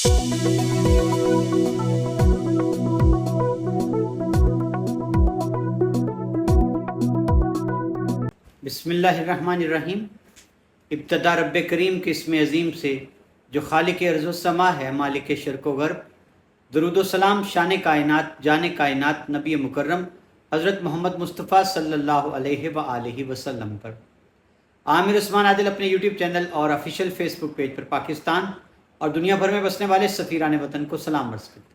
बिस्मिल्लाहिर्रहमानिर्रहीम। इब्तदा रब करीम के इसम अज़ीम से जो खालिक अर्ज़ व समा है, मालिक शर्क़ व ग़र्ब। दरूद व सलाम शान कायनात, जान कायनात, नबी मुकर्रम हज़रत मोहम्मद मुस्तफ़ा सल्लल्लाहु अलैहि व आलिहि वसल्लम पर। आमिर उस्मान आदिल अपने यूट्यूब चैनल और ऑफिशियल फेसबुक पेज पर पाकिस्तान और दुनिया भर में बसने वाले सफ़ीरान वतन को सलाम अर्ज़ करते हैं।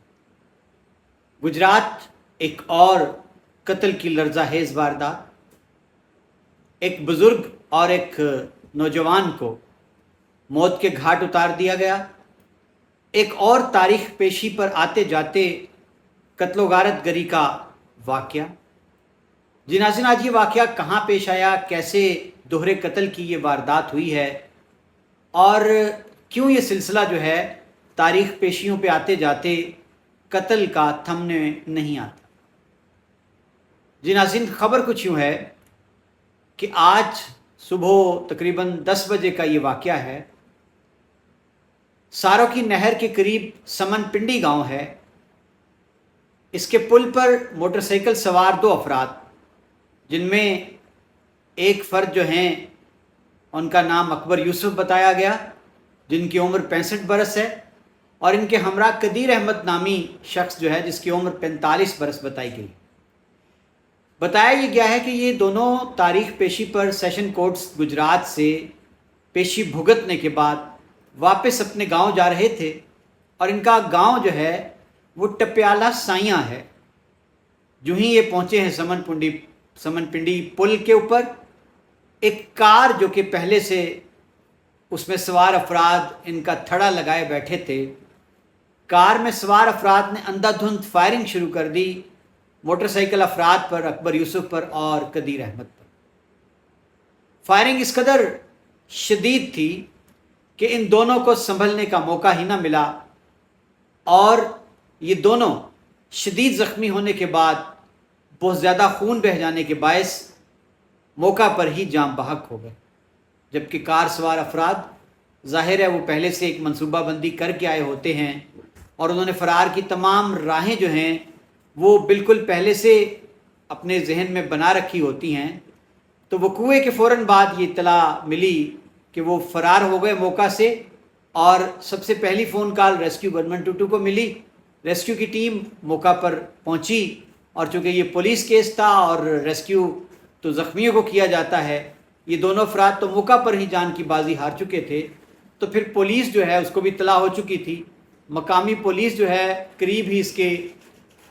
गुजरात एक और कत्ल की लर्ज़ाहेज़ वारदात। एक बुज़ुर्ग और एक नौजवान को मौत के घाट उतार दिया गया। एक और तारीख़ पेशी पर आते जाते कत्ल गारत गरी का वाक़या। जी नाज़रीन, आज ये वाक़या कहाँ पेश आया, कैसे दोहरे कत्ल की ये वारदात हुई है और क्यों ये सिलसिला जो है तारीख़ पेशियों पे आते जाते कत्ल का थमने नहीं आता। जी नाज़रीन, ख़बर कुछ यूँ है कि आज सुबह तकरीबन 10 बजे का ये वाक़या है। सारों की नहर के करीब समन पिंडी गांव है। इसके पुल पर मोटरसाइकिल सवार 2 अफराद, जिनमें एक फ़र्द जो हैं उनका नाम अकबर यूसुफ बताया गया, जिनकी उम्र 65 बरस है, और इनके हमरा कदीर अहमद नामी शख्स जो है जिसकी उम्र 45 बरस बताई गई। बताया ये गया है कि ये दोनों तारीख़ पेशी पर सेशन कोर्ट्स गुजरात से पेशी भुगतने के बाद वापस अपने गांव जा रहे थे और इनका गांव जो है वो टप्याला साइयाँ है। जो ही ये पहुँचे हैं समन पिंडी पुल के ऊपर, एक कार जो कि पहले से उसमें सवार अफराद इनका थड़ा लगाए बैठे थे, कार में सवार अफराद ने अंधाधुंध फायरिंग शुरू कर दी मोटरसाइकिल अफराद पर, अकबर यूसुफ पर और कदीर अहमद पर। फायरिंग इस कदर शदीद थी कि इन दोनों को संभलने का मौका ही ना मिला और ये दोनों शदीद ज़ख्मी होने के बाद बहुत ज़्यादा खून बह जाने के बायस मौका पर ही जाम बहक हो गए। जबकि कार सवार अफराद ज़ाहिर है वो पहले से एक मनसूबाबंदी करके आए होते हैं और उन्होंने फ़रार की तमाम राहें जो हैं वो बिल्कुल पहले से अपने जहन में बना रखी होती हैं। तो वक़ूए के फ़ौरन बाद ये इत्तला मिली कि वो फ़रार हो गए मौका से और सबसे पहली फ़ोन कॉल रेस्क्यू 112 को मिली। रेस्क्यू की टीम मौका पर पहुंची और चूँकि ये पुलिस केस था और रेस्क्यू तो ज़ख्मियों को किया जाता है, ये दोनों अफराद तो मौका पर ही जान की बाजी हार चुके थे। तो फिर पुलिस जो है उसको भी इत्तला हो चुकी थी। मकामी पुलिस जो है करीब ही इसके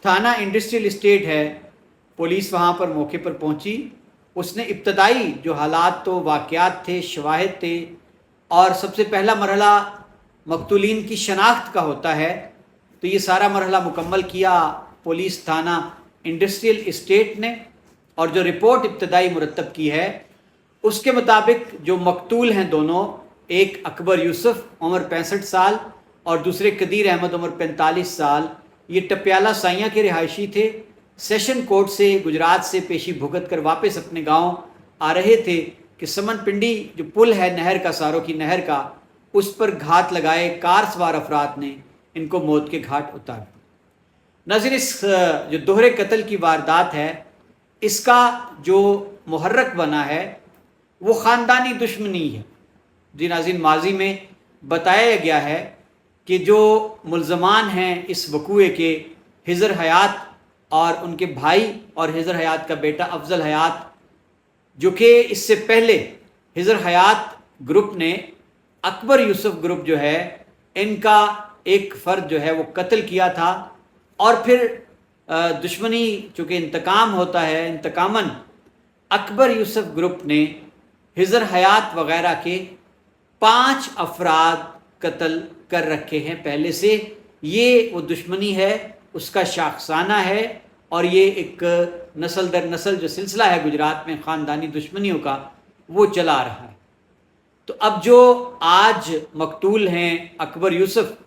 थाना इंडस्ट्रियल इस्टेट है, पुलिस वहाँ पर मौके पर पहुँची। उसने इब्तदाई जो हालात तो वाक़यात थे, शवाहिद थे, और सबसे पहला मरहला मकतूलीन की शनाख्त का होता है, तो ये सारा मरहला मुकम्मल किया पुलिस थाना इंडस्ट्रियल इस्टेट ने। और जो रिपोर्ट इब्तदाई मुरतब की है उसके मुताबिक जो मकतूल हैं दोनों, एक अकबर यूसुफ उम्र 65 साल और दूसरे कदीर अहमद उम्र 45 साल, ये टप्याला साइयाँ के रिहायशी थे। सेशन कोर्ट से गुजरात से पेशी भुगत कर वापस अपने गांव आ रहे थे कि समन पिंडी जो पुल है नहर का, सारों की नहर का, उस पर घात लगाए कार सवार अफराद ने इनको मौत के घाट उतार दिया। नाज़रीन, इस जो दोहरे कत्ल की वारदात है इसका जो मुहर्रक बना है वो ख़ानदानी दुश्मनी है। जी नाज़रीन, माजी में बताया गया है कि जो मुल्ज़मान हैं इस वक़ूए के, हिज़र हयात और उनके भाई और हिज़र हयात का बेटा अफजल हयात, जो कि इससे पहले हिज़र हयात ग्रुप ने अकबर यूसुफ ग्रुप जो है इनका एक फ़र्द जो है वो कत्ल किया था। और फिर दुश्मनी चूँकि इंतकाम होता है, इंतकामन अकबर यूसुफ ग्रुप ने हिज़र हयात वग़ैरह के 5 अफराद कत्ल कर रखे हैं पहले से। ये वो दुश्मनी है, उसका शाखसाना है और ये एक नस्ल दर नस्ल जो सिलसिला है गुजरात में ख़ानदानी दुश्मनियों का वो चला रहा है। तो अब जो आज मकतूल हैं अकबर यूसुफ,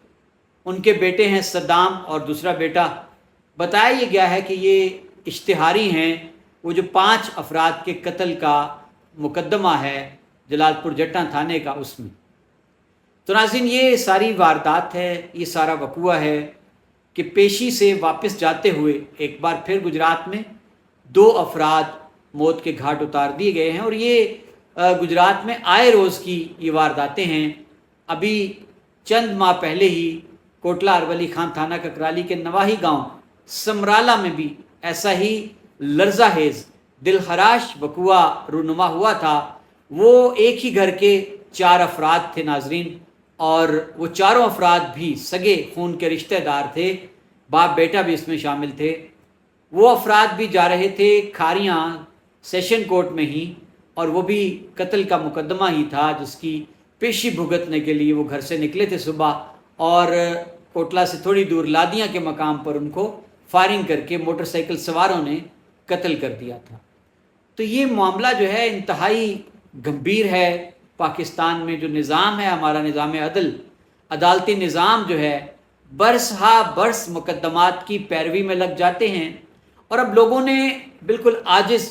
उनके बेटे हैं सद्दाम और दूसरा बेटा, बताया ये गया है कि ये इश्तिहारी हैं वो जो 5 अफराद के कत्ल का मुकदमा है जलालपुर जट्टा थाने का, उसमें। तो नाज़रीन, ये सारी वारदात है, ये सारा वक़ूआ है कि पेशी से वापस जाते हुए एक बार फिर गुजरात में 2 अफराद मौत के घाट उतार दिए गए हैं। और ये गुजरात में आए रोज़ की ये वारदातें हैं। अभी चंद माह पहले ही कोटला अरवली खान थाना ककराली के नवाही गांव समराला में भी ऐसा ही लर्ज़ाहेज़ दिलखराश वक़ूआ रूनुमा हुआ था। वो एक ही घर के 4 अफराद थे नाजरीन, और वो चारों अफराद भी सगे खून के रिश्तेदार थे, बाप बेटा भी इसमें शामिल थे। वो अफराद भी जा रहे थे खारियाँ सेशन कोर्ट में ही, और वो भी कत्ल का मुकदमा ही था जिसकी पेशी भुगतने के लिए वो घर से निकले थे सुबह, और कोटला से थोड़ी दूर लादियाँ के मकाम पर उनको फायरिंग करके मोटरसाइकिल सवारों ने कत्ल कर दिया था। तो ये मामला जो है इंतहाई गंभीर है। पाकिस्तान में जो निज़ाम है, हमारा निज़ाम अदल, अदालती निज़ाम जो है बरस हा बरस मुकदमात की पैरवी में लग जाते हैं, और अब लोगों ने बिल्कुल आजिज़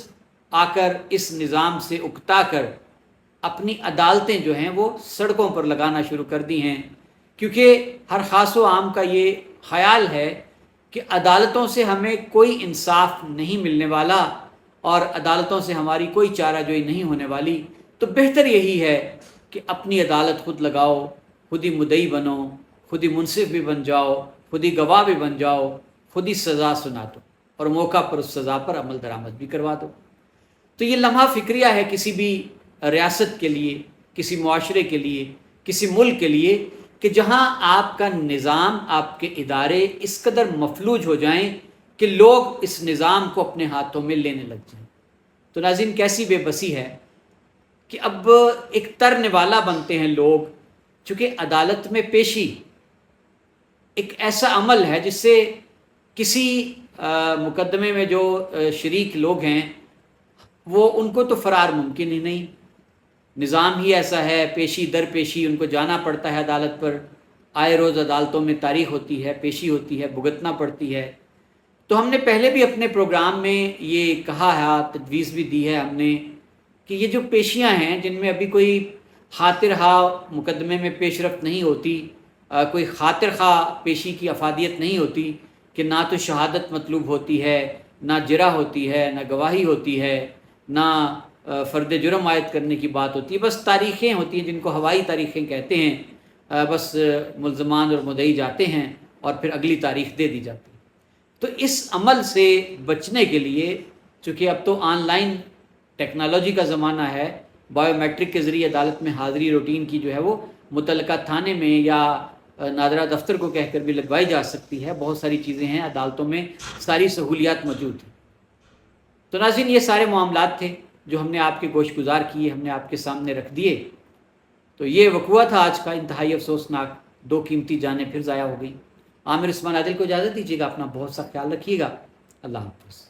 आकर इस निज़ाम से उकता कर अपनी अदालतें जो हैं वो सड़कों पर लगाना शुरू कर दी हैं, क्योंकि हर ख़ास व आम का ये ख़याल है कि अदालतों से हमें कोई इंसाफ नहीं मिलने वाला और अदालतों से हमारी कोई चाराजोई नहीं होने वाली। तो बेहतर यही है कि अपनी अदालत खुद लगाओ, खुद ही मुद्दई बनो, खुद ही मुनसिफ भी बन जाओ, खुद ही गवाह भी बन जाओ, खुद ही सज़ा सुना दो और मौका पर उस सज़ा पर अमल दरामद भी करवा दो। तो ये लम्हा फ़िक्रिया है किसी भी रियासत के लिए, किसी मुआशरे के लिए, किसी मुल्क के लिए, कि जहाँ आपका निज़ाम, आपके इदारे इस कदर मफलूज हो जाएं कि लोग इस निज़ाम को अपने हाथों में लेने लग जाएं। तो नाज़रीन, कैसी बेबसी है कि अब एक तरने वाला बनते हैं लोग, चूँकि अदालत में पेशी एक ऐसा अमल है जिससे किसी मुकदमे में जो शरीक लोग हैं वो उनको तो फ़रार मुमकिन ही नहीं। निज़ाम ही ऐसा है, पेशी दर पेशी उनको जाना पड़ता है अदालत पर। आए रोज़ अदालतों में तारीख़ होती है, पेशी होती है, भुगतना पड़ती है। तो हमने पहले भी अपने प्रोग्राम में ये कहा है, तजवीज़ भी दी है हमने, कि ये जो पेशियां हैं जिनमें अभी कोई खातिर खा मुकदमे में पेशरफ्त नहीं होती, कोई खातिर खा पेशी की अफादियत नहीं होती, कि ना तो शहादत मतलूब होती है, ना जिरा होती है, ना गवाही होती है, ना फ़र्द जुर्म आयद करने की बात होती है, बस तारीख़ें होती हैं जिनको हवाई तारीख़ें कहते हैं। बस मुल्ज़मान और मुद्दई जाते हैं और फिर अगली तारीख़ दे दी जाती है। तो इस अमल से बचने के लिए, चूँकि अब तो ऑनलाइन टेक्नोलॉजी का ज़माना है, बायोमेट्रिक के ज़रिए अदालत में हाज़िरी रूटीन की जो है वो मुतल्लका थाने में या नादरा दफ्तर को कहकर भी लगवाई जा सकती है। बहुत सारी चीज़ें हैं, अदालतों में सारी सहूलियात मौजूद हैं। तो नाज़रीन, ये सारे मामलात थे जो हमने आपके गोश गुजार किए, हमने आपके सामने रख दिए। तो ये वक़ूआ था आज का इंतहाई अफसोसनाक। 2 कीमती जानें फिर ज़ाया हो गई। आमिर उस्मान आदिल को इजाज़त दीजिएगा। अपना बहुत सा ख्याल रखिएगा। अल्लाह हाफ़िज़।